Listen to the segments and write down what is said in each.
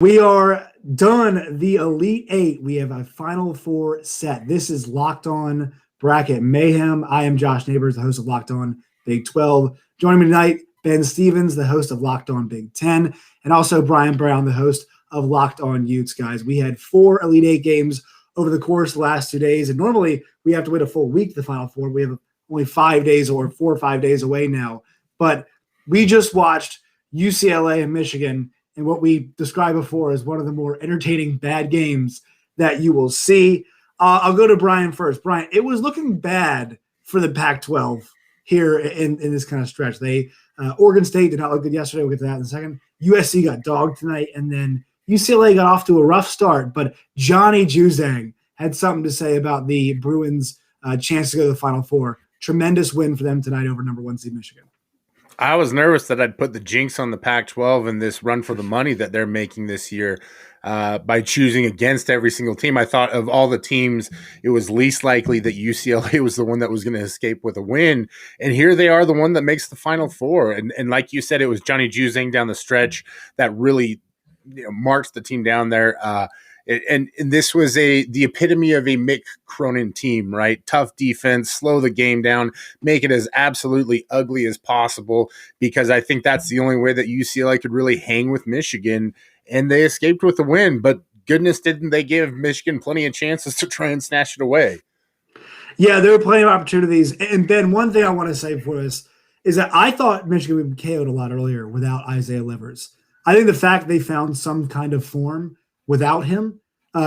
We are done the Elite Eight. We have a Final Four set. This is Locked On Bracket Mayhem. I am Josh Neighbors, the host of Locked On Big 12. Joining me tonight, Ben Stevens, the host of Locked On Big 10, and also Bryan Brown, the host of Locked On Utes, guys. We had 4 Elite Eight games over the course of the last 2 days, and normally we have to wait a full week to the Final Four. We have only 5 days or 4 or 5 days away now. But we just watched UCLA and Michigan and what we described before as one of the more entertaining bad games that you will see. I'll go to Bryan first. Bryan, it was looking bad for the Pac-12 here in this kind of stretch. Oregon State did not look good yesterday. We'll get to that in a second. USC got dogged tonight, and then UCLA got off to a rough start, but Johnny Juzang had something to say about the Bruins' chance to go to the Final Four. Tremendous win for them tonight over number 1 seed Michigan. I was nervous that I'd put the jinx on the Pac-12 in this run for the money that they're making this year by choosing against every single team. I thought of all the teams, it was least likely that UCLA was the one that was going to escape with a win. And here they are, the one that makes the Final Four. And like you said, it was Johnny Juzang down the stretch that really marched the team down there. And this was the epitome of a Mick Cronin team, right? Tough defense, slow the game down, make it as absolutely ugly as possible, because I think that's the only way that UCLA could really hang with Michigan, and they escaped with the win. But goodness, didn't they give Michigan plenty of chances to try and snatch it away? Yeah, there were plenty of opportunities. And Ben, one thing I want to say before this is that I thought Michigan would be KO'd a lot earlier without Isaiah Livers. I think the fact they found some kind of form without him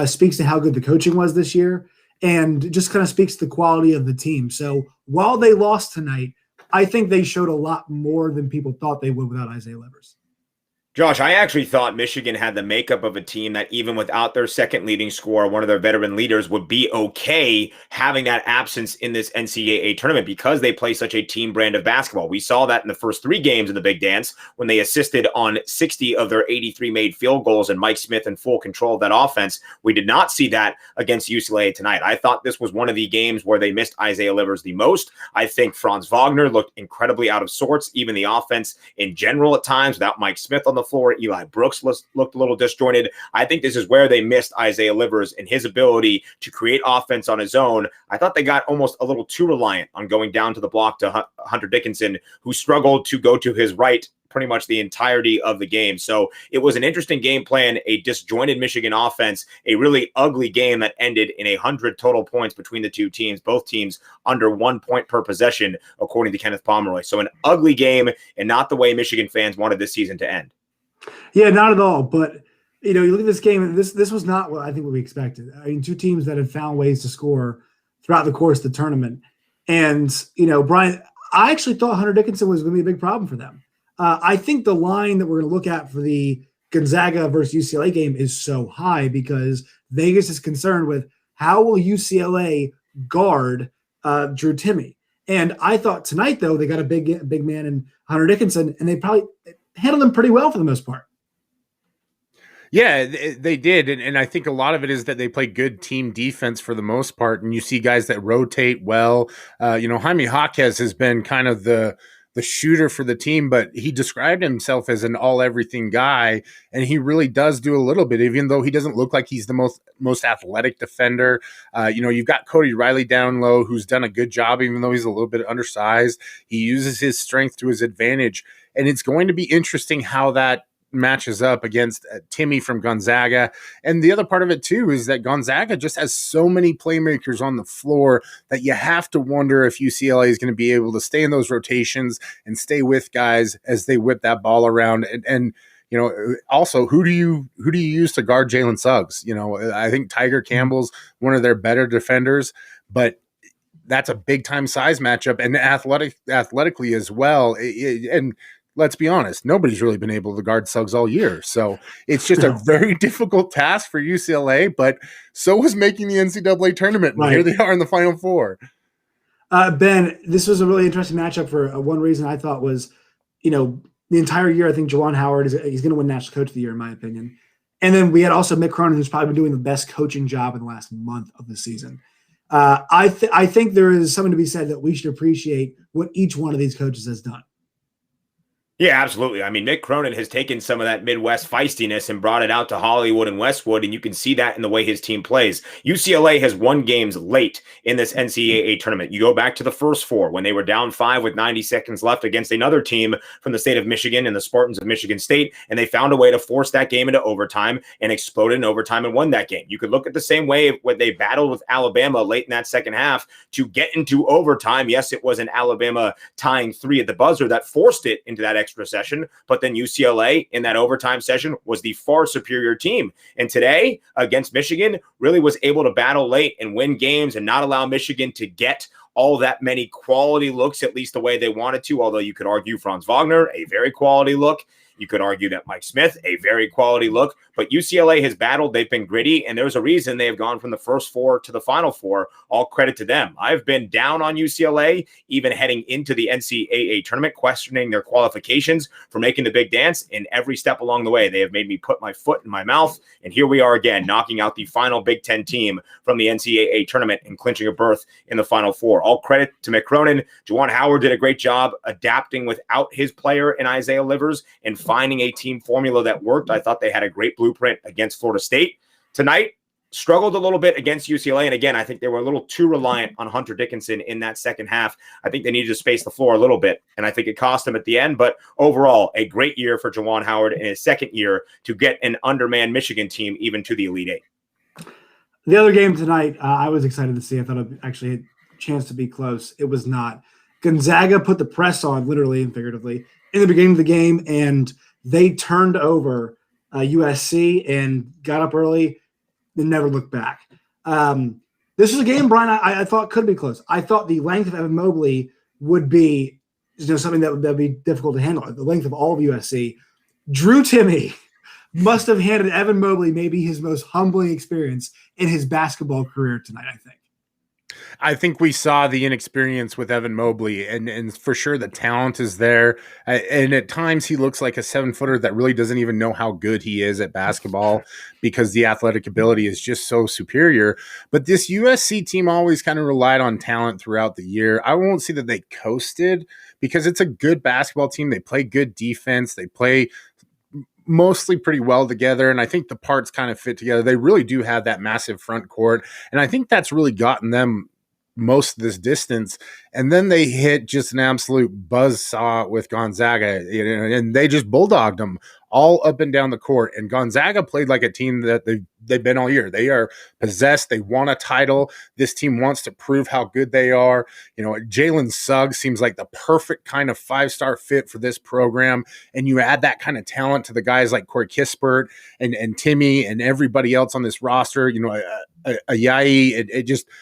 speaks to how good the coaching was this year, and just kind of speaks to the quality of the team. So while they lost tonight, I think they showed a lot more than people thought they would without Isaiah Livers. Josh, I actually thought Michigan had the makeup of a team that even without their second leading scorer, one of their veteran leaders, would be okay having that absence in this NCAA tournament because they play such a team brand of basketball. We saw that in the first 3 games in the Big Dance when they assisted on 60 of their 83 made field goals and Mike Smith in full control of that offense. We did not see that against UCLA tonight. I thought this was one of the games where they missed Isaiah Livers the most. I think Franz Wagner looked incredibly out of sorts, even the offense in general at times without Mike Smith on the floor. Eli Brooks looked a little disjointed. I think this is where they missed Isaiah Livers and his ability to create offense on his own. I thought they got almost a little too reliant on going down to the block to Hunter Dickinson, who struggled to go to his right pretty much the entirety of the game. So it was an interesting game plan, a disjointed Michigan offense, a really ugly game that ended in 100 total points between the two teams, both teams under 1 point per possession, according to Kenneth Pomeroy. So an ugly game and not the way Michigan fans wanted this season to end. Yeah, not at all. But, you look at this game, and this was not what we expected. I mean, 2 teams that had found ways to score throughout the course of the tournament. And, Bryan, I actually thought Hunter Dickinson was going to be a big problem for them. I think the line that we're going to look at for the Gonzaga versus UCLA game is so high because Vegas is concerned with how will UCLA guard Drew Timme. And I thought tonight, though, they got a big man in Hunter Dickinson, and they probably handled him pretty well for the most part. Yeah, they did. And I think a lot of it is that they play good team defense for the most part. And you see guys that rotate well. Jaime Jaquez has been kind of the shooter for the team, but he described himself as an all-everything guy, and he really does do a little bit, even though he doesn't look like he's the most athletic defender. You've got Cody Riley down low, who's done a good job, even though he's a little bit undersized. He uses his strength to his advantage, and it's going to be interesting how that matches up against Timme from Gonzaga. And the other part of it too is that Gonzaga just has so many playmakers on the floor that you have to wonder if UCLA is going to be able to stay in those rotations and stay with guys as they whip that ball around. And also, who do you use to guard Jalen Suggs? I think Tiger Campbell's one of their better defenders, but that's a big time size matchup and athletically as well. And let's be honest, nobody's really been able to guard Suggs all year. So it's just a very difficult task for UCLA, but so was making the NCAA tournament. And Here they are in the Final Four. Ben, this was a really interesting matchup for one reason I thought was, the entire year, I think Juwan Howard he's going to win National Coach of the Year, in my opinion. And then we had also Mick Cronin, who's probably been doing the best coaching job in the last month of the season. I think there is something to be said that we should appreciate what each one of these coaches has done. Yeah, absolutely. I mean, Mick Cronin has taken some of that Midwest feistiness and brought it out to Hollywood and Westwood, and you can see that in the way his team plays. UCLA has won games late in this NCAA tournament. You go back to the first four when they were down 5 with 90 seconds left against another team from the state of Michigan and the Spartans of Michigan State, and they found a way to force that game into overtime and exploded in overtime and won that game. You could look at the same way when they battled with Alabama late in that second half to get into overtime. Yes, it was an Alabama tying 3 at the buzzer that forced it into that extra session, but then UCLA in that overtime session was the far superior team. And today against Michigan really was able to battle late and win games and not allow Michigan to get all that many quality looks, at least the way they wanted to, although you could argue Franz Wagner, a very quality look. You could argue that Mike Smith, a very quality look, but UCLA has battled. They've been gritty, and there's a reason they have gone from the first 4 to the final 4. All credit to them. I've been down on UCLA, even heading into the NCAA tournament, questioning their qualifications for making the big dance. And every step along the way, they have made me put my foot in my mouth. And here we are again, knocking out the final Big Ten team from the NCAA tournament and clinching a berth in the final 4. All credit to Mick Cronin. Juwan Howard did a great job adapting without his player in Isaiah Livers and finding a team formula that worked. I thought they had a great blueprint against Florida State. Tonight, struggled a little bit against UCLA. And again, I think they were a little too reliant on Hunter Dickinson in that second half. I think they needed to space the floor a little bit, and I think it cost them at the end. But overall, a great year for Juwan Howard in his second year to get an undermanned Michigan team even to the Elite Eight. The other game tonight, I was excited to see. I thought it actually had a chance to be close. It was not. Gonzaga put the press on, literally and figuratively, in the beginning of the game, and they turned over USC and got up early and never looked back. This was a game, Brian, I thought could be close. I thought the length of Evan Mobley would be something that would be difficult to handle. The length of all of USC. Drew Timme must have handed Evan Mobley maybe his most humbling experience in his basketball career tonight, I think. I think we saw the inexperience with Evan Mobley, and for sure the talent is there. And at times he looks like a 7-footer that really doesn't even know how good he is at basketball because the athletic ability is just so superior. But this USC team always kind of relied on talent throughout the year. I won't say that they coasted because it's a good basketball team. They play good defense. They play mostly pretty well together, and I think the parts kind of fit together. They really do have that massive front court, and I think that's really gotten them most of this distance. And then they hit just an absolute buzzsaw with Gonzaga, and they just bulldogged them all up and down the court. And Gonzaga played like a team that they've been all year. They are possessed. They won a title. This team wants to prove how good they are. Jalen Suggs seems like the perfect kind of 5-star fit for this program. And you add that kind of talent to the guys like Corey Kispert and Timme and everybody else on this roster, Ayayi, it just –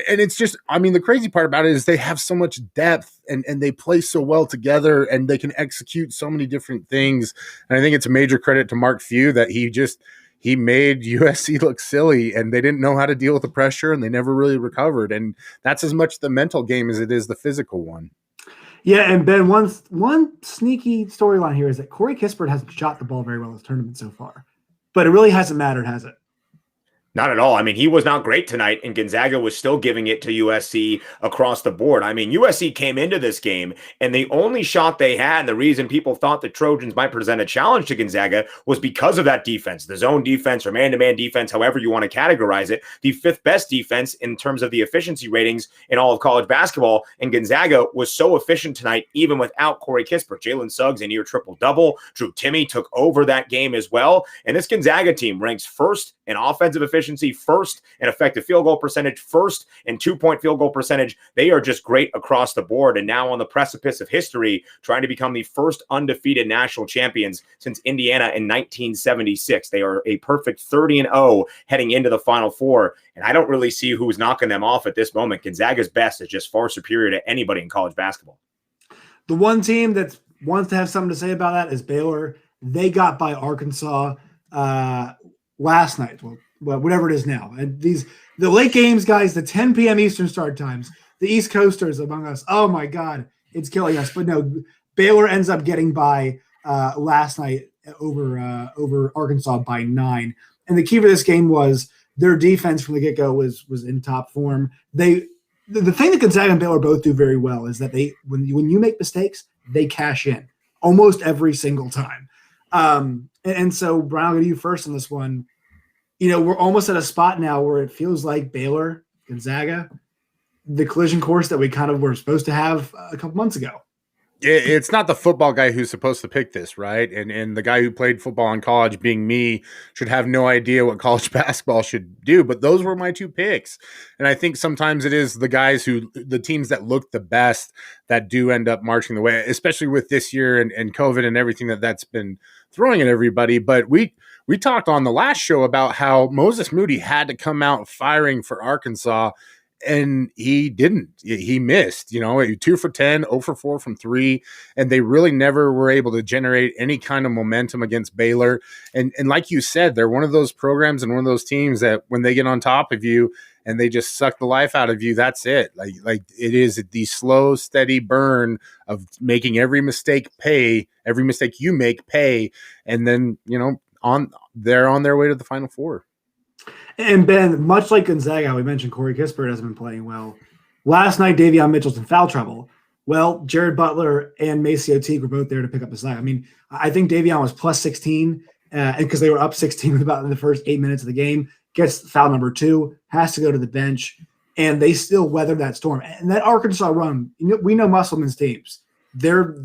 and it's just, I mean, the crazy part about it is they have so much depth and they play so well together and they can execute so many different things. And I think it's a major credit to Mark Few that he made USC look silly and they didn't know how to deal with the pressure and they never really recovered. And that's as much the mental game as it is the physical one. Yeah, and Ben, one sneaky storyline here is that Corey Kispert hasn't shot the ball very well in this tournament so far. But it really hasn't mattered, has it? Not at all. I mean, he was not great tonight, and Gonzaga was still giving it to USC across the board. I mean, USC came into this game, and the only shot they had, and the reason people thought the Trojans might present a challenge to Gonzaga was because of that defense, the zone defense or man-to-man defense, however you want to categorize it, the 5th best defense in terms of the efficiency ratings in all of college basketball. And Gonzaga was so efficient tonight, even without Corey Kispert. Jalen Suggs, a near triple-double. Drew Timme took over that game as well. And this Gonzaga team ranks first in offensive efficiency, first in effective field goal percentage, first in 2-point field goal percentage. They are just great across the board, and now on the precipice of history, trying to become the first undefeated national champions since Indiana in 1976. They are a perfect 30-0 heading into the Final Four, and I don't really see who's knocking them off at this moment. Gonzaga's best is just far superior to anybody in college basketball. The one team that wants to have something to say about that is Baylor. They got by Arkansas last night. Well, whatever it is now. And the late games, guys, the 10 p.m. Eastern start times, the East Coasters among us, oh my God, it's killing us. But no, Baylor ends up getting by last night over Arkansas by 9. And the key for this game was their defense from the get-go was in top form. The thing that Gonzaga and Baylor both do very well is that when you make mistakes, they cash in. almost every single time. And so, Brian, I'll go to you first on this one. We're almost at a spot now where it feels like Baylor, Gonzaga, the collision course that we kind of were supposed to have a couple months ago. It's not the football guy who's supposed to pick this, right? And the guy who played football in college, being me, should have no idea what college basketball should do. But those were my two picks. And I think sometimes it is the teams that look the best that do end up marching the way, especially with this year and COVID and everything that's been throwing at everybody. But we talked on the last show about how Moses Moody had to come out firing for Arkansas. And he didn't. He missed, 2 for 10, 0 for 4 from 3. And they really never were able to generate any kind of momentum against Baylor. And like you said, they're one of those programs and one of those teams that when they get on top of you and they just suck the life out of you, that's it. Like it is the slow, steady burn of making every mistake you make pay. And then, they're on their way to the Final Four. And Ben, much like Gonzaga, we mentioned Corey Kispert hasn't been playing well. Last night, Davion Mitchell's in foul trouble. Well, Jared Butler and Maceo Teague were both there to pick up the slack. I mean, I think Davion was plus 16 because they were up 16 about in the first 8 minutes of the game. Gets foul number 2, has to go to the bench, and they still weathered that storm. And that Arkansas run, we know Musselman's teams. They're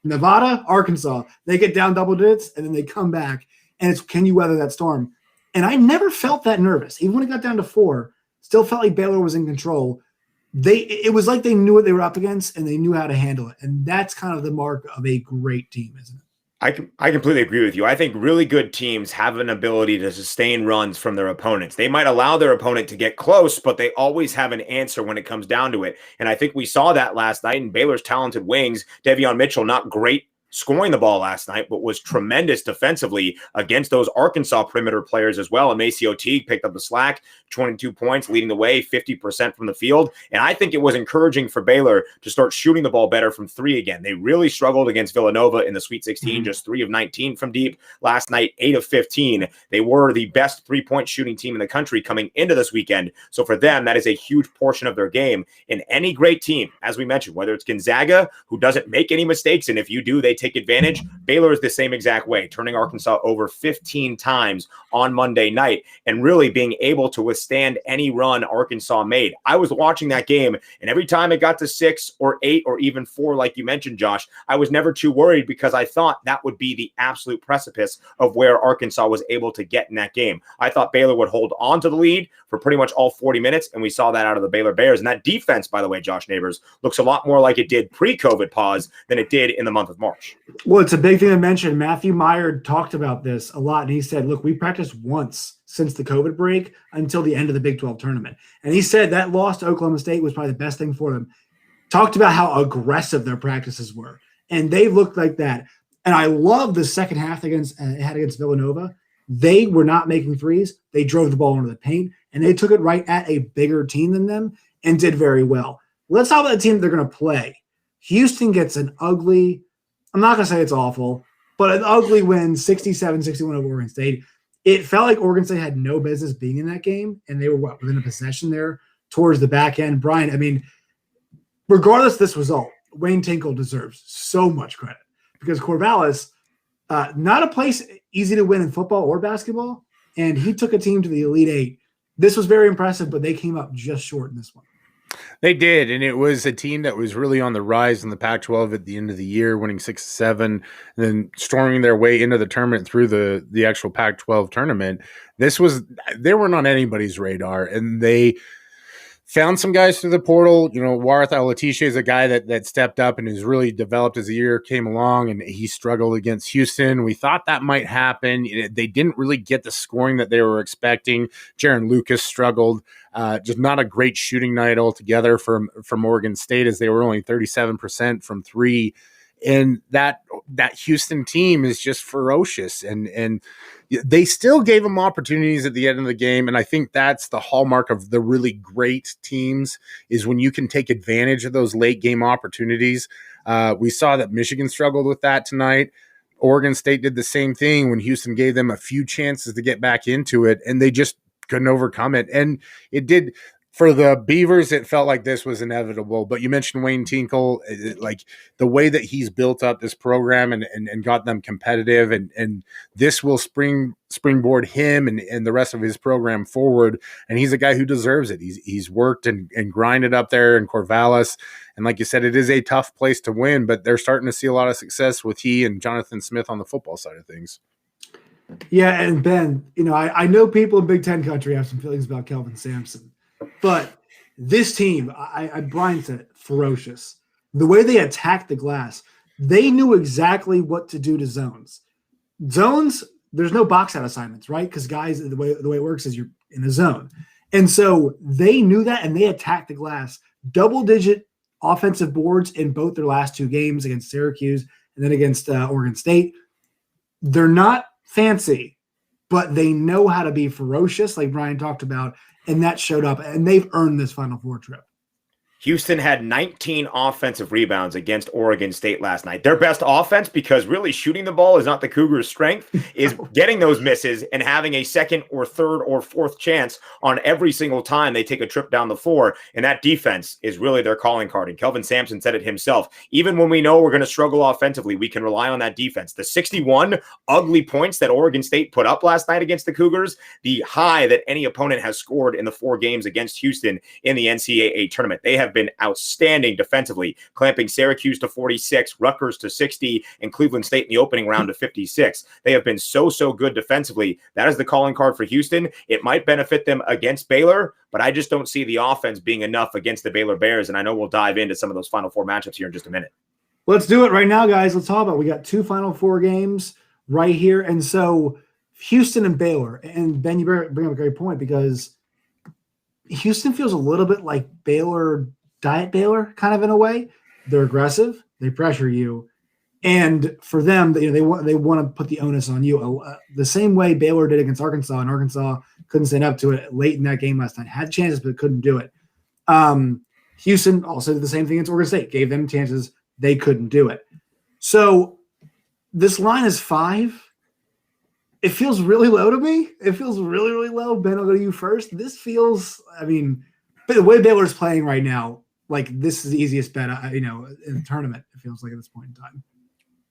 Nevada, Arkansas. They get down double digits, and then they come back. And it's, can you weather that storm? And I never felt that nervous. Even when it got down to 4, still felt like Baylor was in control. It was like they knew what they were up against and they knew how to handle it. And that's kind of the mark of a great team, isn't it? I completely agree with you. I think really good teams have an ability to sustain runs from their opponents. They might allow their opponent to get close, but they always have an answer when it comes down to it. And I think we saw that last night in Baylor's talented wings. Davion Mitchell, not great scoring the ball last night, but was tremendous defensively against those Arkansas perimeter players as well. And Maceo Teague picked up the slack, 22 points, leading the way, 50% from the field. And I think it was encouraging for Baylor to start shooting the ball better from 3 again. They really struggled against Villanova in the Sweet 16, just 3 of 19 from deep. Last night, 8 of 15. They were the best three-point shooting team in the country coming into this weekend. So for them, that is a huge portion of their game. And any great team, as we mentioned, whether it's Gonzaga, who doesn't make any mistakes, and if you do, they take advantage. Baylor is the same exact way, turning Arkansas over 15 times on Monday night and really being able to withstand any run Arkansas made. I was watching that game, and every time it got to 6 or 8 or even 4, like you mentioned, Josh, I was never too worried because I thought that would be the absolute precipice of where Arkansas was able to get in that game. I thought Baylor would hold on to the lead for pretty much all 40 minutes, and we saw that out of the Baylor Bears. And that defense, by the way, Josh Neighbors, looks a lot more like it did pre-COVID pause than it did in the month of March. Well, it's a big thing to mention. Matthew Meyer talked about this a lot, and he said, look, we practiced once since the COVID break until the end of the Big 12 tournament. And he said that loss to Oklahoma State was probably the best thing for them. Talked about how aggressive their practices were, and they looked like that. And I love the second half against Villanova. They were not making threes. They drove the ball into the paint, and they took it right at a bigger team than them and did very well. Let's talk about the team they're going to play. Houston gets an ugly – I'm not going to say it's awful, but an ugly win, 67-61 over Oregon State. It felt like Oregon State had no business being in that game, and they were within a possession there towards the back end. Brian, I mean, regardless of this result, Wayne Tinkle deserves so much credit because Corvallis, not a place easy to win in football or basketball, and he took a team to the Elite Eight. This was very impressive, but they came up just short in this one. They did, and it was a team that was really on the rise in the Pac-12 at the end of the year, winning 6-7, and then storming their way into the tournament through the actual Pac-12 tournament. They weren't on anybody's radar, and they found some guys through the portal. Warith Al-Letitia is a guy that stepped up and has really developed as the year came along, and he struggled against Houston. We thought that might happen. They didn't really get the scoring that they were expecting. Jaron Lucas struggled. Just not a great shooting night altogether from Oregon State, as they were only 37% from 3. And that Houston team is just ferocious, and they still gave them opportunities at the end of the game. And I think that's the hallmark of the really great teams, is when you can take advantage of those late game opportunities. We saw that Michigan struggled with that tonight. Oregon State did the same thing when Houston gave them a few chances to get back into it, and they just couldn't overcome it. And it did. For the Beavers, it felt like this was inevitable. But you mentioned Wayne Tinkle, like the way that he's built up this program and got them competitive, and this will springboard him and the rest of his program forward. And he's a guy who deserves it. He's worked and grinded up there in Corvallis. And like you said, it is a tough place to win, but they're starting to see a lot of success with he and Jonathan Smith on the football side of things. Yeah, and Ben, I know people in Big Ten country have some feelings about Kelvin Sampson. But this team, Bryan said it, ferocious. The way they attacked the glass, they knew exactly what to do to zones. Zones, there's no box out assignments, right? Because guys, the way it works is you're in a zone. And so they knew that, and they attacked the glass. Double-digit offensive boards in both their last two games against Syracuse and then against Oregon State. They're not fancy, but they know how to be ferocious, like Bryan talked about. And that showed up, and they've earned this Final Four trip. Houston had 19 offensive rebounds against Oregon State last night. Their best offense, because really shooting the ball is not the Cougars' strength, is getting those misses and having a second or third or fourth chance on every single time they take a trip down the floor. And that defense is really their calling card. And Kelvin Sampson said it himself. Even when we know we're going to struggle offensively, we can rely on that defense. The 61 ugly points that Oregon State put up last night against the Cougars, the high that any opponent has scored in the 4 games against Houston in the NCAA tournament. They have been outstanding defensively, clamping Syracuse to 46, Rutgers to 60, and Cleveland State in the opening round to 56. They have been so good defensively. That is the calling card for Houston. It might benefit them against Baylor, but I just don't see the offense being enough against the Baylor Bears, and I know we'll dive into some of those Final Four matchups here in just a minute. Let's do it right now, guys. Let's talk about it. We got 2 Final Four games right here, and so Houston and Baylor. And Ben, you bring up a great point, because Houston feels a little bit like Baylor, Diet Baylor, kind of in a way. They're aggressive, they pressure you, and for them, they want to put the onus on you. The same way Baylor did against Arkansas, and Arkansas couldn't stand up to it late in that game last night. Had chances, but couldn't do it. Houston also did the same thing against Oregon State. Gave them chances, they couldn't do it. So this line is 5. It feels really low to me. It feels really, really low. Ben, I'll go to you first. This feels, but the way Baylor's playing right now, like this is the easiest bet, in the tournament, it feels like at this point in time.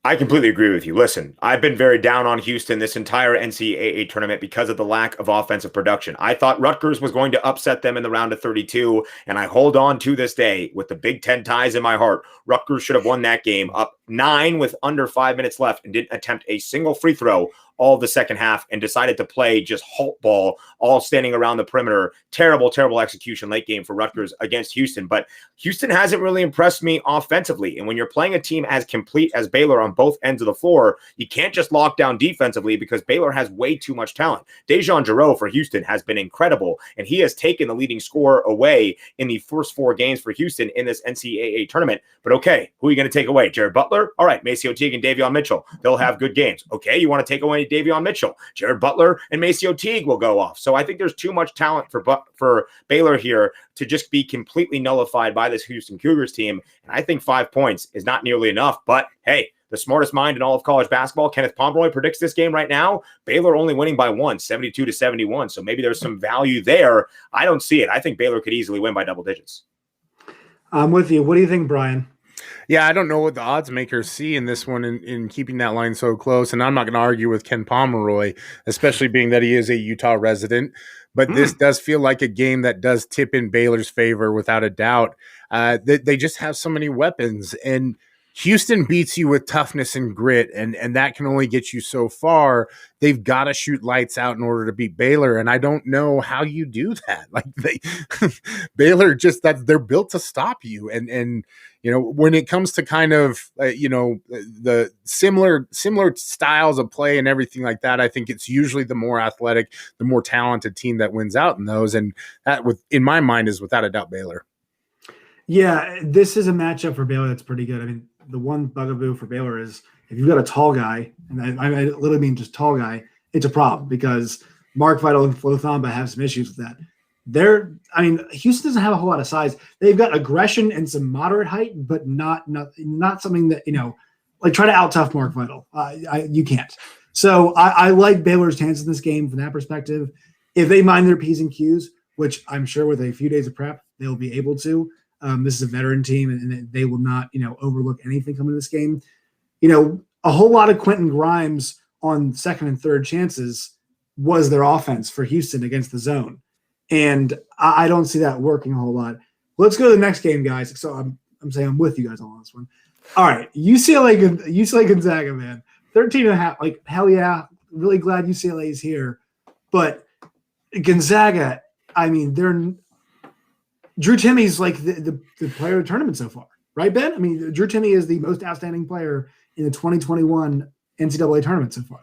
I completely agree with you. Listen, I've been very down on Houston this entire NCAA tournament because of the lack of offensive production. I thought Rutgers was going to upset them in the round of 32, and I hold on to this day with the Big Ten ties in my heart. Rutgers should have won that game up 9 with under 5 minutes left and didn't attempt a single free throw all the second half and decided to play just halt ball, all standing around the perimeter. Terrible execution late game for Rutgers against Houston. But Houston hasn't really impressed me offensively. And when you're playing a team as complete as Baylor on both ends of the floor, you can't just lock down defensively because Baylor has way too much talent. Dejan Jarreau for Houston has been incredible, and he has taken the leading scorer away in the first 4 games for Houston in this NCAA tournament. But okay, who are you going to take away? Jared Butler? All right, Maceo Teague and Davion Mitchell. They'll have good games. Okay, you want to take away Davion Mitchell? Jared Butler and Maceo Teague will go off. So I think there's too much talent for Baylor here to just be completely nullified by this Houston Cougars team. And I think 5 points is not nearly enough. But hey, the smartest mind in all of college basketball, Kenneth Pomeroy, predicts this game right now. Baylor only winning by 1, 72-71. So maybe there's some value there. I don't see it. I think Baylor could easily win by double digits. I'm with you. What do you think, Bryan? Yeah, I don't know what the odds makers see in this one in keeping that line so close. And I'm not going to argue with Ken Pomeroy, especially being that he is a Utah resident. But this does feel like a game that does tip in Baylor's favor without a doubt. They just have so many weapons. And Houston beats you with toughness and grit, and that can only get you so far. They've got to shoot lights out in order to beat Baylor, and I don't know how you do that. Like Baylor they're built to stop you, and when it comes to kind of the similar styles of play and everything like that, I think it's usually the more athletic, the more talented team that wins out in those, and that in my mind is without a doubt Baylor. Yeah, this is a matchup for Baylor that's pretty good. The one bugaboo for Baylor is if you've got a tall guy, and I literally mean just tall guy, it's a problem because Mark Vital and Flo Thamba have some issues with that. Houston doesn't have a whole lot of size. They've got aggression and some moderate height, but not something that, like try to out-tough Mark Vital. You can't. So I like Baylor's chances in this game from that perspective. If they mind their P's and Q's, which I'm sure with a few days of prep, they'll be able to. This is a veteran team, and they will not, overlook anything coming to this game. A whole lot of Quentin Grimes on second and third chances was their offense for Houston against the zone. And I don't see that working a whole lot. Let's go to the next game, guys. So I'm saying I'm with you guys on this one. All right, UCLA Gonzaga, man. 13.5, like, hell yeah. Really glad UCLA is here. But Gonzaga, I mean, Drew Timmy's like the player of the tournament so far, right, Ben? I mean, Drew Timme is the most outstanding player in the 2021 NCAA tournament so far.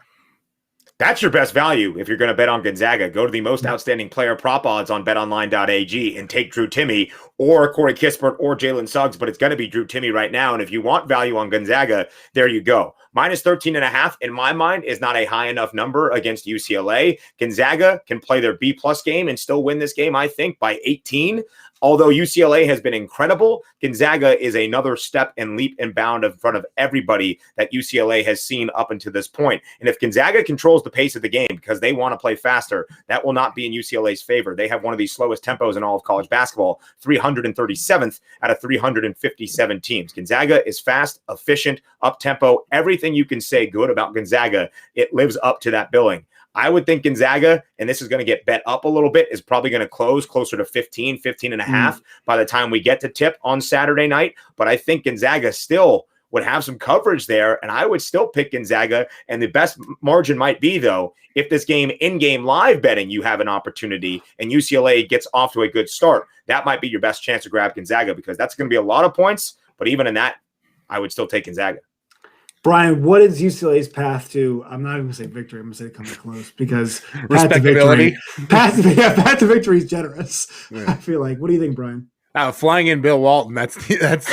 That's your best value if you're going to bet on Gonzaga. Go to the most outstanding player prop odds on betonline.ag and take Drew Timme or Corey Kispert or Jalen Suggs, but it's going to be Drew Timme right now. And if you want value on Gonzaga, there you go. Minus 13.5, in my mind, is not a high enough number against UCLA. Gonzaga can play their B-plus game and still win this game, I think, by 18. Although UCLA has been incredible, Gonzaga is another step and leap and bound in front of everybody that UCLA has seen up until this point. And if Gonzaga controls the pace of the game because they want to play faster, that will not be in UCLA's favor. They have one of the slowest tempos in all of college basketball, 337th out of 357 teams. Gonzaga is fast, efficient, up-tempo. Everything you can say good about Gonzaga, it lives up to that billing. I would think Gonzaga, and this is going to get bet up a little bit, is probably going to close closer to 15 and a half by the time we get to tip on Saturday night. But I think Gonzaga still would have some coverage there, and I would still pick Gonzaga. And the best margin might be, though, if this game in-game live betting, you have an opportunity and UCLA gets off to a good start, that might be your best chance to grab Gonzaga because that's going to be a lot of points. But even in that, I would still take Gonzaga. Brian, what is UCLA's path to? I'm not even going to say victory. I'm going to say coming close because respectability. Path to victory is generous. Yeah. I feel like. What do you think, Brian? Flying in Bill Walton, that's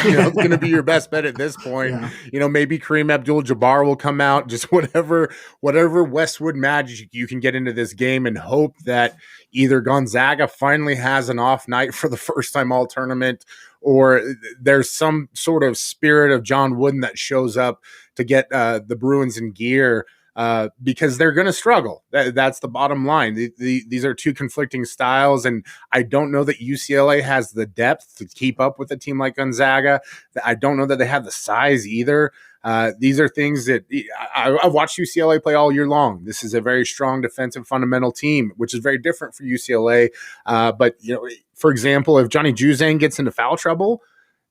going to be your best bet at this point. Yeah. Maybe Kareem Abdul-Jabbar will come out, just whatever Westwood magic you can get into this game and hope that either Gonzaga finally has an off night for the first time all tournament or there's some sort of spirit of John Wooden that shows up to get the Bruins in gear because they're going to struggle. That's the bottom line. These are two conflicting styles, and I don't know that UCLA has the depth to keep up with a team like Gonzaga. I don't know that they have the size either. These are things that I've watched UCLA play all year long. This is a very strong defensive fundamental team, which is very different for UCLA. But, for example, if Johnny Juzang gets into foul trouble,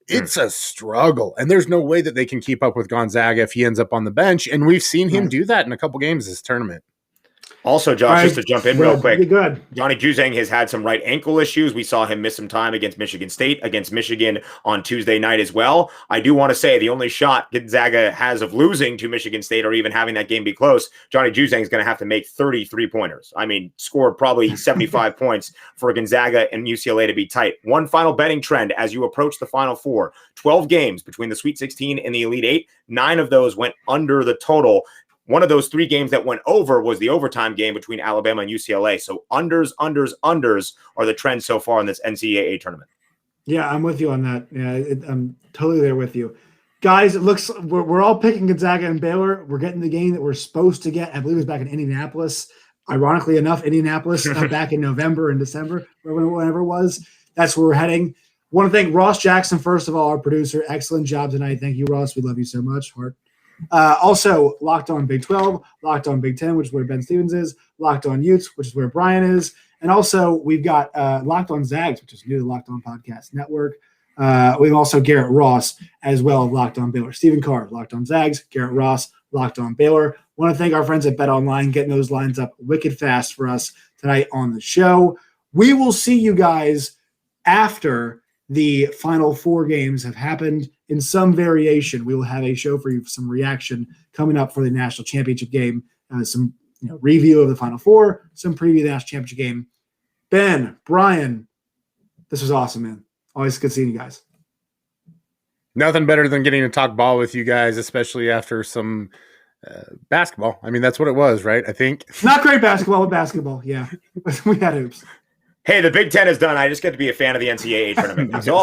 it's a struggle. And there's no way that they can keep up with Gonzaga if he ends up on the bench. And we've seen him do that in a couple games this tournament. Also, Josh, just to jump in real quick, good. Johnny Juzang has had some right ankle issues. We saw him miss some time against Michigan State, against Michigan on Tuesday night as well. I do want to say the only shot Gonzaga has of losing to Michigan State or even having that game be close, Johnny Juzang is going to have to make 33 pointers. I mean, score probably 75 points for Gonzaga and UCLA to be tight. One final betting trend as you approach the Final Four, 12 games between the Sweet 16 and the Elite Eight. 9 of those went under the total. One of those 3 games that went over was the overtime game between Alabama and UCLA. So unders are the trends so far in this NCAA tournament. Yeah, I'm with you on that. Yeah, I'm totally there with you. Guys, it looks we're all picking Gonzaga and Baylor. We're getting the game that we're supposed to get. I believe it was back in Indianapolis. Ironically enough, Indianapolis back in November and December, whenever it was. That's where we're heading. Want to thank Ross Jackson, first of all, our producer. Excellent job tonight. Thank you, Ross. We love you so much. Heart. Also, Locked On Big 12, Locked On Big 10, which is where Ben Stevens is, Locked On Utes, which is where Brian is, and also we've got Locked On Zags, which is new to the Locked On Podcast Network. We've also Garrett Ross as well, Locked On Baylor. Stephen Carr, Locked On Zags, Garrett Ross, Locked On Baylor. Want to thank our friends at Bet Online getting those lines up wicked fast for us tonight on the show. We will see you guys after the Final Four games have happened in some variation. We will have a show for you, some reaction coming up for the national championship game, some review of the Final Four, some preview of the national championship game. Ben, Brian, this was awesome, man. Always good seeing you guys. Nothing better than getting to talk ball with you guys, especially after some basketball. I mean, that's what it was, right? I think. Not great basketball, but basketball. Yeah. We had hoops. Hey, the Big Ten is done. I just get to be a fan of the NCAA tournament. That's all.